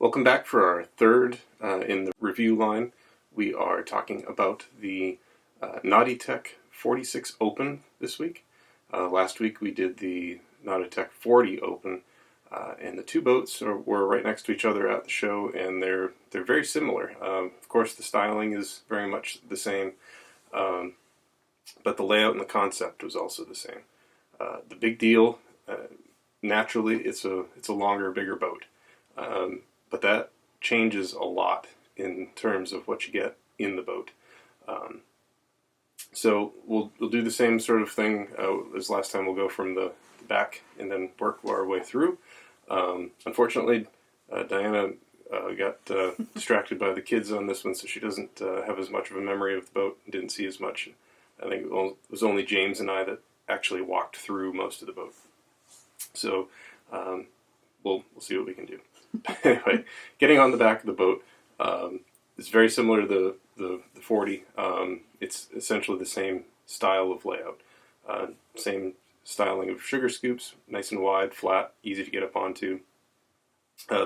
Welcome back for our third in the review line. We are talking about the Nautitech 46 Open this week. Last week we did the Nautitech 40 Open, and the two boats were right next to each other at the show, and they're very similar. Of course, the styling is very much the same, but the layout and the concept was also the same. The big deal, naturally, it's a longer, bigger boat. But that changes a lot in terms of what you get in the boat. So we'll do the same sort of thing as last time. We'll go from the back and then work our way through. Unfortunately, Diana got distracted by the kids on this one, so she doesn't have as much of a memory of the boat and didn't see as much. I think it was only James and I that actually walked through most of the boat. So we'll see what we can do. Anyway, getting on the back of the boat, it's very similar to the 40. It's essentially the same style of layout. Same styling of sugar scoops, nice and wide, flat, easy to get up onto.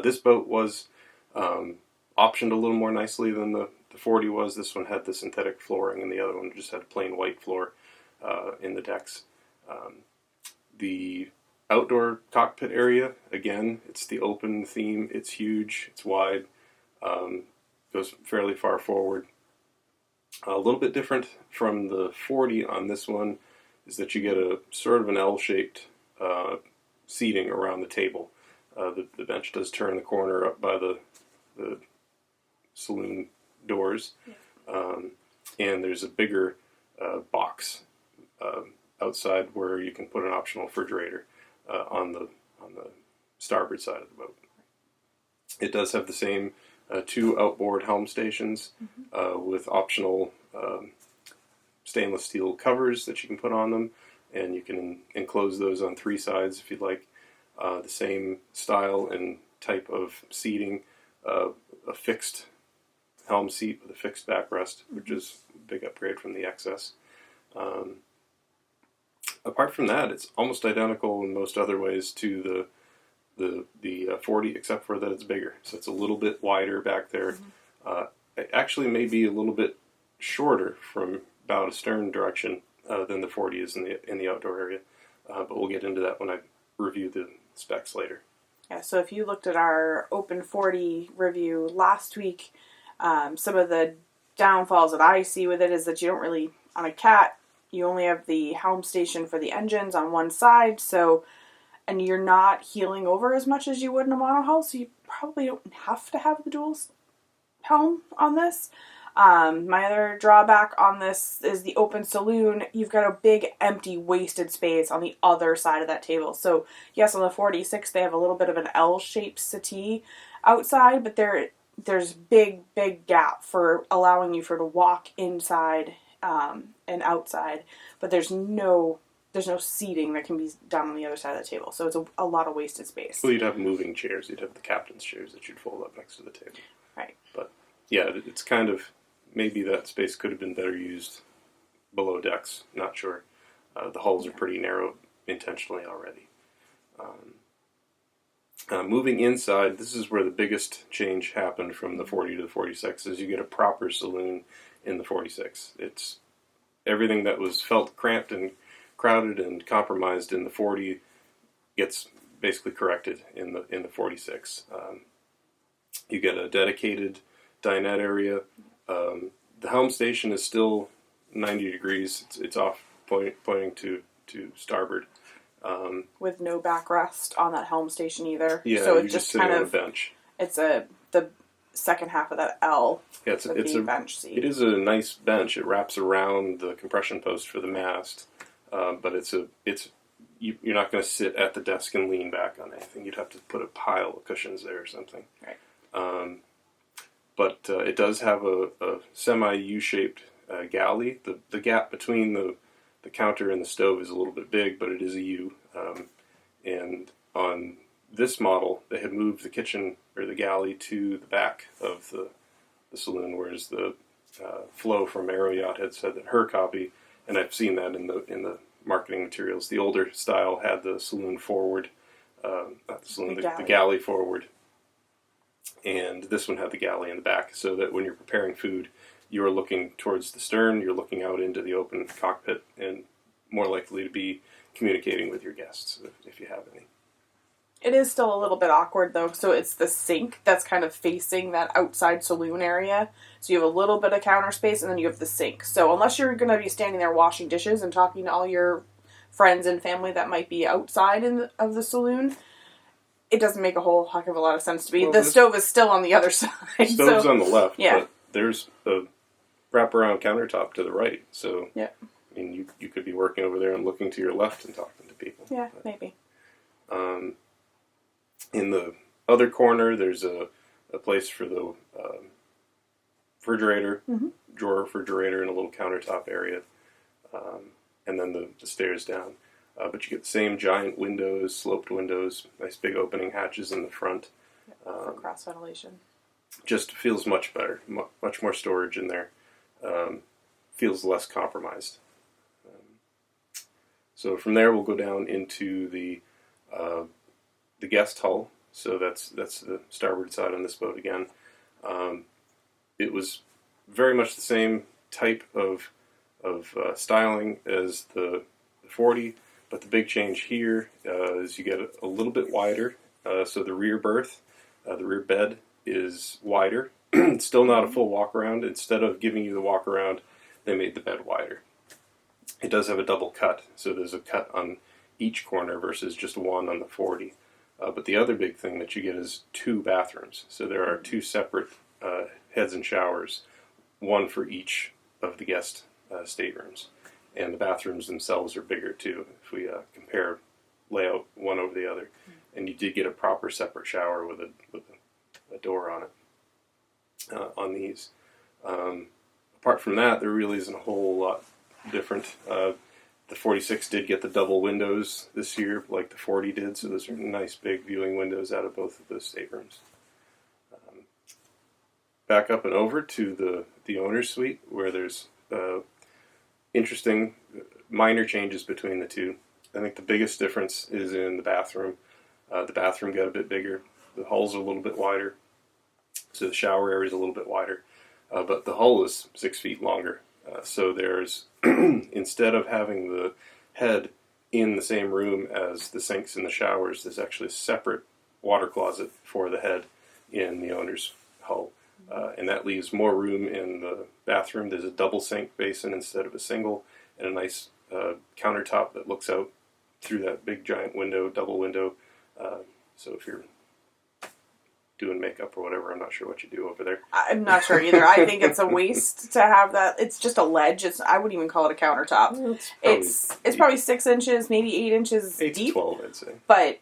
This boat was optioned a little more nicely than the 40 was. This one had the synthetic flooring, and the other one just had a plain white floor in the decks. The outdoor cockpit area, again, it's the open theme. It's huge, it's wide, goes fairly far forward. A little bit different from the 40 on this one is that you get a sort of an L-shaped seating around the table. The bench does turn the corner up by the saloon doors, and there's a bigger box outside where you can put an optional refrigerator on the starboard side of the boat. It does have the same two outboard helm stations with optional stainless steel covers that you can put on them, and you can enclose those on three sides if you'd like. The same style and type of seating, a fixed helm seat with a fixed backrest, which is a big upgrade from the XS. Apart from that, it's almost identical in most other ways to the 40, except for that it's bigger. So it's a little bit wider back there. It actually may be a little bit shorter from bow to stern direction than the 40 is in the outdoor area. But we'll get into that when I review the specs later. Yeah, so if you looked at our Open 40 review last week, some of the downfalls that I see with it is that you don't really, on a Cat, you only have the helm station for the engines on one side, and you're not heeling over as much as you would in a monohull, so you probably don't have to have the dual helm on this. My other drawback on this is the open saloon. You've got a big, empty, wasted space on the other side of that table. So, yes, on the 46, they have a little bit of an L-shaped settee outside, but there's big gap for allowing you to walk inside and outside, but there's no seating that can be done on the other side of the table, so it's a lot of wasted space. Well, you'd have moving chairs. You'd have the captain's chairs that you'd fold up next to the table. Right. But, yeah, it's kind of, maybe that space could have been better used below decks. Not sure. The hulls are pretty narrow intentionally already. Moving inside, this is where the biggest change happened from the 40 to the 46, is you get a proper saloon in the 46. It's everything that felt cramped and crowded and compromised in the 40 gets basically corrected in the 46. You get a dedicated dinette area. The helm station is still 90 degrees. It's off pointing to starboard. With no backrest on that helm station either. Yeah, so you're just sitting on a bench. It's the second half of that L. Yeah, it's a bench seat. It is a nice bench. It wraps around the compression post for the mast, but you're not going to sit at the desk and lean back on anything. You'd have to put a pile of cushions there or something. Right. But it does have a semi-U-shaped galley. The gap between the counter and the stove is a little bit big, but it is a U. And on this model, they had moved the kitchen or the galley to the back of the saloon, whereas the Flo from Aero Yacht had said that her copy, and I've seen that in the marketing materials, the older style had the saloon forward, not the saloon, the galley forward. and this one had the galley in the back, so that when you're preparing food, you're looking towards the stern, you're looking out into the open cockpit, and more likely to be communicating with your guests if you have any. It is still a little bit awkward, though. So it's the sink that's kind of facing that outside saloon area. So you have a little bit of counter space, and then you have the sink. So unless you're going to be standing there washing dishes and talking to all your friends and family that might be outside of the saloon, it doesn't make a whole heck of a lot of sense to me. Well, the stove is still on the other side. Stove's on the left, but there's a wraparound countertop to the right. So, I mean, you could be working over there and looking to your left and talking to people. Yeah, but, maybe. In the other corner, there's a place for the refrigerator, drawer refrigerator, and a little countertop area. And then the stairs down. But you get the same giant windows, sloped windows, nice big opening hatches in the front. For cross ventilation. Just feels much better, much more storage in there. Feels less compromised. So from there, we'll go down into the guest hull. So that's the starboard side on this boat again. It was very much the same type of styling as the 40, but the big change here is you get a little bit wider. So the rear berth, the rear bed is wider. It's still not a full walk around. Instead of giving you the walk around, they made the bed wider. It does have a double cut, so there's a cut on each corner versus just one on the 40. But the other big thing that you get is 2 bathrooms. So there are 2 separate heads and showers, one for each of the guest staterooms. And the bathrooms themselves are bigger too, if we compare layout one over the other. And you did get a proper separate shower with a door on it on these. Apart from that, there really isn't a whole lot different. The 46 did get the double windows this year, like the 40 did, so those are nice big viewing windows out of both of those staterooms. Back up and over to the owner's suite, where there's interesting minor changes between the two. I think the biggest difference is in the bathroom. The bathroom got a bit bigger. The hull's a little bit wider, so the shower area is a little bit wider. But the hull is 6 feet longer. So there's, instead of having the head in the same room as the sinks and the showers, there's actually a separate water closet for the head in the owner's hull. And that leaves more room in the bathroom. There's a double sink basin instead of a single, and a nice countertop that looks out through that big giant window, double window. So if you're doing makeup or whatever, I'm not sure what you do over there. I'm not sure either. I think it's a waste to have that. It's just a ledge. I wouldn't even call it a countertop. It's probably 6 inches, maybe 8 inches 8 deep. to 12, I'd say. But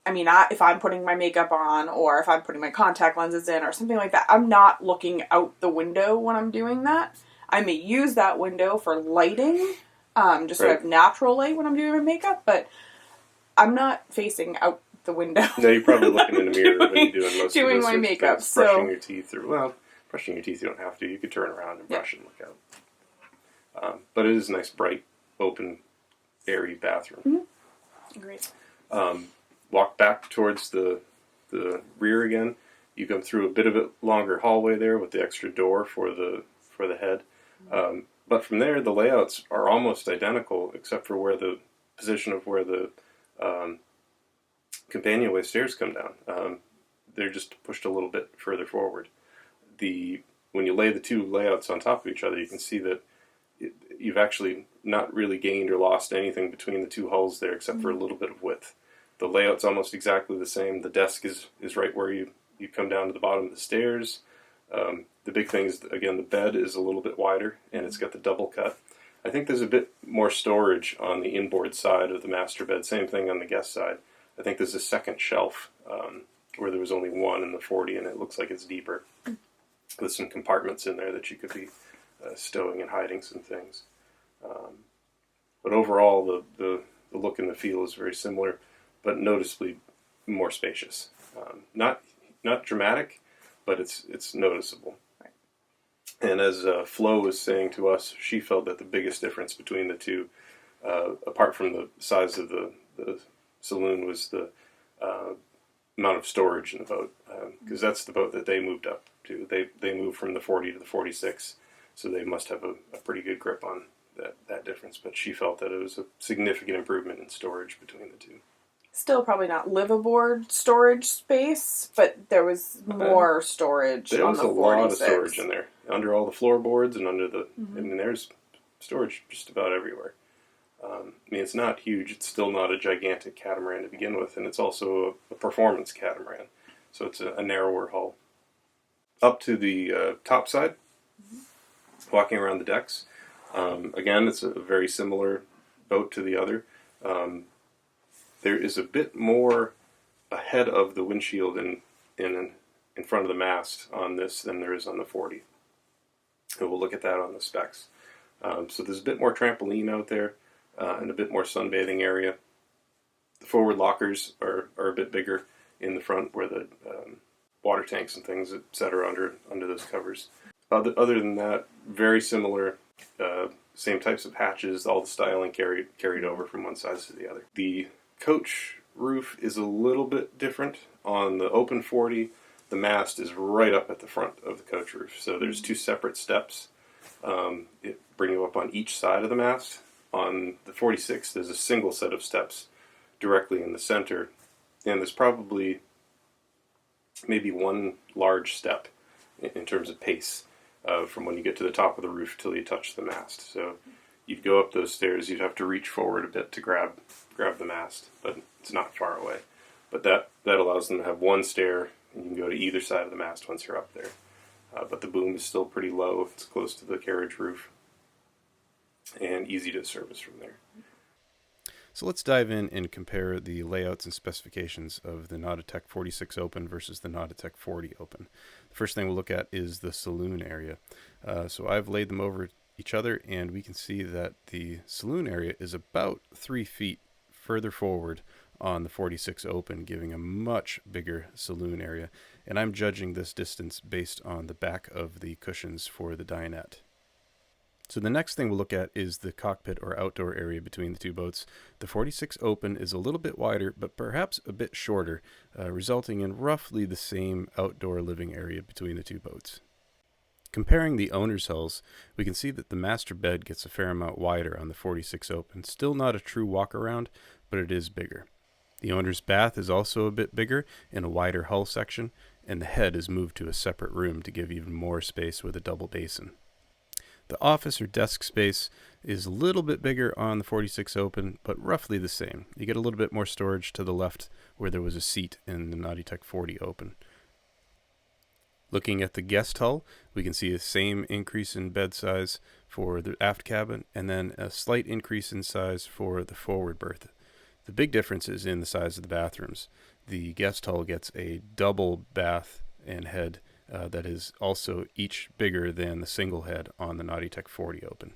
I mean, if I'm putting my makeup on, or if I'm putting my contact lenses in, or something like that, I'm not looking out the window when I'm doing that. I may use that window for lighting, just so I have natural light when I'm doing my makeup, but I'm not facing out the window. No, you're probably looking in the mirror when you're doing most doing of this my makeup. Brushing your teeth, brushing your teeth you don't have to. You could turn around and brush and look out. But it is a nice, bright, open, airy bathroom. Mm-hmm. Agreed. Walk back towards the rear again. You come through a bit of a longer hallway there with the extra door for the head. But from there, the layouts are almost identical, except for where the position of where the companionway stairs come down. They're just pushed a little bit further forward. When you lay the two layouts on top of each other, you can see that you've actually not really gained or lost anything between the two hulls there, except for a little bit of width. The layout's almost exactly the same. The desk is right where you come down to the bottom of the stairs. The big thing is, again, the bed is a little bit wider, and it's got the double cut. I think there's a bit more storage on the inboard side of the master bed. Same thing on the guest side. I think there's a second shelf where there was only one in the 40, and it looks like it's deeper with some compartments in there that you could be stowing and hiding some things. But overall, the look and the feel is very similar, but noticeably more spacious. Not dramatic, but it's noticeable. Right. And as Flo was saying to us, she felt that the biggest difference between the two, apart from the size of the saloon, was the amount of storage in the boat, because that's the boat that they moved up to. They moved from the 40 to the 46, so they must have a pretty good grip on that difference. But she felt that it was a significant improvement in storage between the two. Still probably not live-aboard storage space, but there was more storage on the 46. There was a lot of storage in there, under all the floorboards and under the... I mean, there's storage just about everywhere. I mean, it's not huge. It's still not a gigantic catamaran to begin with, and it's also a performance catamaran. So it's a narrower hull. Up to the top side, walking around the decks. Again, it's a very similar boat to the other. There is a bit more ahead of the windshield in front of the mast on this than there is on the 40. And we'll look at that on the specs. So there's a bit more trampoline out there and a bit more sunbathing area. The forward lockers are a bit bigger in the front where the water tanks and things, etc., under those covers. Other than that, very similar, same types of hatches, all the styling carried over from one side to the other. The coach roof is a little bit different. On the open 40, the mast is right up at the front of the coach roof. So there's two separate steps. It bring you up on each side of the mast. On the 46, there's a single set of steps directly in the center. And there's probably maybe one large step in terms of pace from when you get to the top of the roof till you touch the mast. So you'd go up those stairs, you'd have to reach forward a bit to grab the mast, but it's not far away. But that allows them to have one stair, and you can go to either side of the mast once you're up there. But the boom is still pretty low. It's close to the carriage roof, and easy to service from there. So let's dive in and compare the layouts and specifications of the Nautitech 46 Open versus the Nautitech 40 Open. The first thing we'll look at is the saloon area. So I've laid them over each other, and we can see that the saloon area is about 3 feet further forward on the 46 Open, giving a much bigger saloon area. And I'm judging this distance based on the back of the cushions for the dinette. So the next thing we'll look at is the cockpit or outdoor area between the two boats. The 46 Open is a little bit wider, but perhaps a bit shorter, resulting in roughly the same outdoor living area between the two boats. Comparing the owner's hulls, we can see that the master bed gets a fair amount wider on the 46 Open. Still not a true walk-around, but it is bigger. The owner's bath is also a bit bigger in a wider hull section, and the head is moved to a separate room to give even more space with a double basin. The office or desk space is a little bit bigger on the 46 Open, but roughly the same. You get a little bit more storage to the left where there was a seat in the Nautitech 40 Open. Looking at the guest hull, we can see the same increase in bed size for the aft cabin, and then a slight increase in size for the forward berth. The big difference is in the size of the bathrooms. The guest hull gets a double bath and head that is also each bigger than the single head on the Nautitech 40 Open.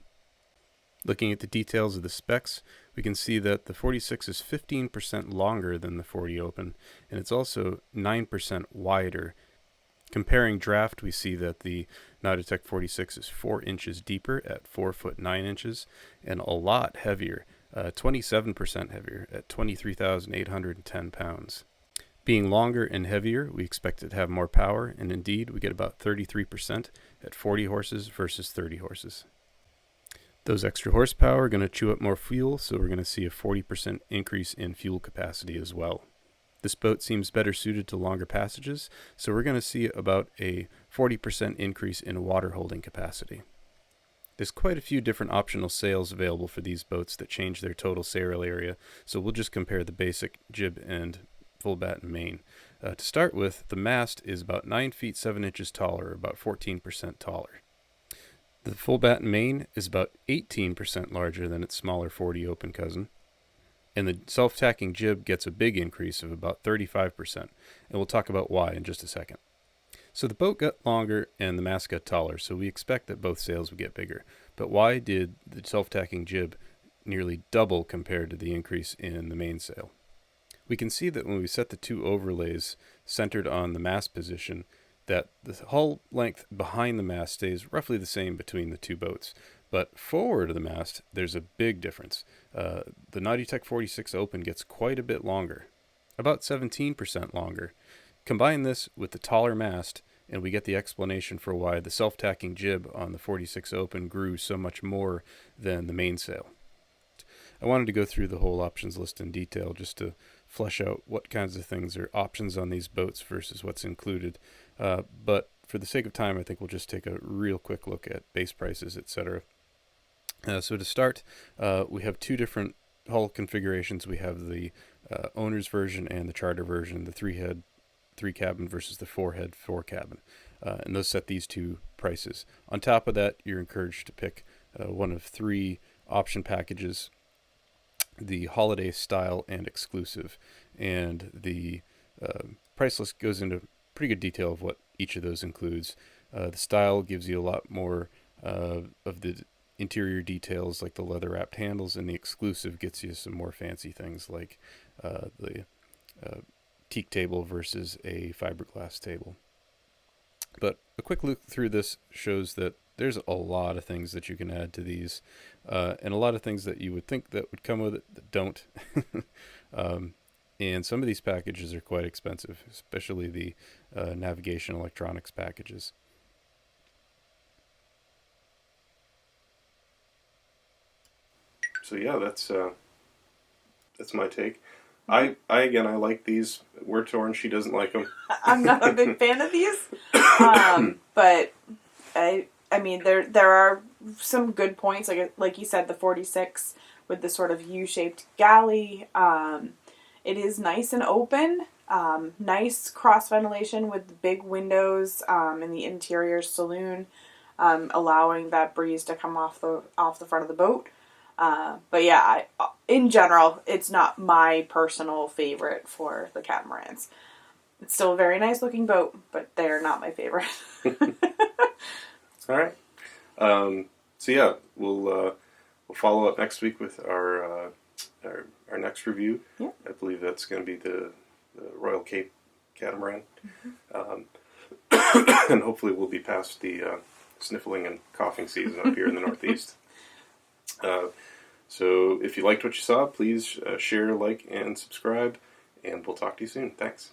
Looking at the details of the specs, we can see that the 46 is 15% longer than the 40 Open, and it's also 9% wider. Comparing draft, we see that the Nautitech 46 is 4 inches deeper at 4 foot 9 inches, and a lot heavier, 27% heavier at 23,810 pounds. Being longer and heavier, we expect it to have more power, and indeed we get about 33% at 40 horses versus 30 horses. Those extra horsepower are going to chew up more fuel, so we're going to see a 40% increase in fuel capacity as well. This boat seems better suited to longer passages, so we're going to see about a 40% increase in water holding capacity. There's quite a few different optional sails available for these boats that change their total sail area, so we'll just compare the basic jib and full batten main. To start with, the mast is about 9 feet 7 inches taller, or about 14% taller. The full batten main is about 18% larger than its smaller 40 Open cousin. And the self-tacking jib gets a big increase of about 35%, and we'll talk about why in just a second. So the boat got longer and the mast got taller, so we expect that both sails would get bigger. But why did the self-tacking jib nearly double compared to the increase in the mainsail? We can see that when we set the two overlays centered on the mast position, that the hull length behind the mast stays roughly the same between the two boats. But forward of the mast, there's a big difference. The Nautitech 46 Open gets quite a bit longer, about 17% longer. Combine this with the taller mast, and we get the explanation for why the self-tacking jib on the 46 Open grew so much more than the mainsail. I wanted to go through the whole options list in detail just to flesh out what kinds of things are options on these boats versus what's included. But for the sake of time, I think we'll just take a real quick look at base prices, etc. So to start, we have two different hull configurations. We have the owner's version and the charter version, the 3-head, 3-cabin versus the 4-head, 4-cabin. And those set these two prices. On top of that, you're encouraged to pick one of 3 option packages: the holiday, style, and exclusive. And the price list goes into pretty good detail of what each of those includes. The style gives you a lot more of the interior details, like the leather wrapped handles, and the exclusive gets you some more fancy things like the teak table versus a fiberglass table. But a quick look through this shows that there's a lot of things that you can add to these, and a lot of things that you would think that would come with it that don't. And some of these packages are quite expensive, especially the navigation electronics packages. So yeah, that's my take. I like these. We're torn. She doesn't like them. I'm not a big fan of these, but I mean there are some good points. Like you said, the 46 with the sort of U-shaped galley. It is nice and open. Nice cross ventilation with big windows in the interior saloon, allowing that breeze to come off the front of the boat. But yeah, in general, it's not my personal favorite for the catamarans. It's still a very nice looking boat, but they're not my favorite. All right. So yeah, we'll follow up next week with our next review. Yeah. I believe that's going to be the Royal Cape Catamaran. Mm-hmm. And hopefully we'll be past the sniffling and coughing season up here in the Northeast. So if you liked what you saw, please share, like, and subscribe, and we'll talk to you soon. Thanks.